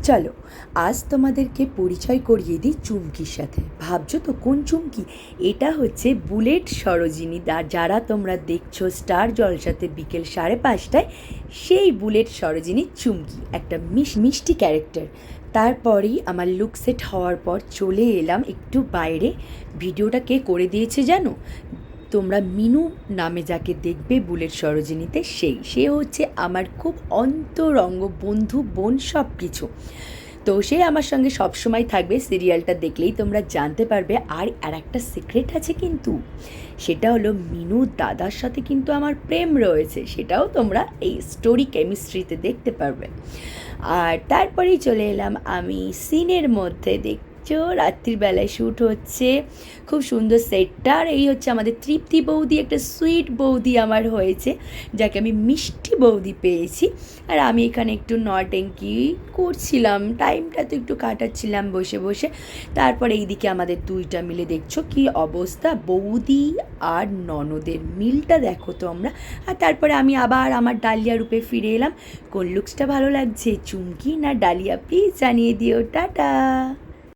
চলো আজ তোমাদেরকে পরিচয় করিয়ে দিই চুমকির সাথে। ভাবছো তো কোন চুমকি? এটা হচ্ছে বুলেট সরোজিনী, যারা তোমরা দেখছো স্টার জলসাতে বিকেল 5:30টায়, সেই বুলেট সরোজিনী চুমকি একটা মিষ্টি ক্যারেক্টার। তারপরেই আমার লুক সেট হওয়ার পর চলে এলাম একটু বাইরে। ভিডিওটা কে করে দিয়েছে জানো? তোমরা মিনু নামে যাকে দেখবে বুলেট সরোজিনীতে, সে হচ্ছে আমার খুব অন্তরঙ্গ বন্ধু, বোন, সব কিছু। তো সে আমার সঙ্গে সবসময় থাকবে, সিরিয়ালটা দেখলেই তোমরা জানতে পারবে। আর একটা সিক্রেট আছে কিন্তু, সেটা হলো মিনুর দাদার সাথে কিন্তু আমার প্রেম রয়েছে, সেটাও তোমরা এই স্টোরি কেমিস্ট্রিতে দেখতে পারবে। আর তারপরেই চলে এলাম আমি সিনের মধ্যে। রাত্রির বেলায় শ্যুট হচ্ছে, খুব সুন্দর সেটটা। আর এই হচ্ছে আমাদের তৃপ্তি বৌদি, একটা সুইট বৌদি আমার হয়েছে, যাকে আমি মিষ্টি বৌদি পেয়েছি। আর আমি এখানে একটু নট্যাঙ্কি করছিলাম, টাইমটা তো একটু কাটাচ্ছিলাম বসে বসে। তারপরে এইদিকে আমাদের দুইটা মিলে দেখছো কি অবস্থা, বৌদি আর ননদের মিলটা দেখো তো আমরা। আর তারপরে আমি আবার আমার ডালিয়া রূপে ফিরে এলাম। কোন লুকসটা ভালো লাগছে, চুমকি না ডালিয়া? প্লিজ জানিয়ে দিও। টাটা।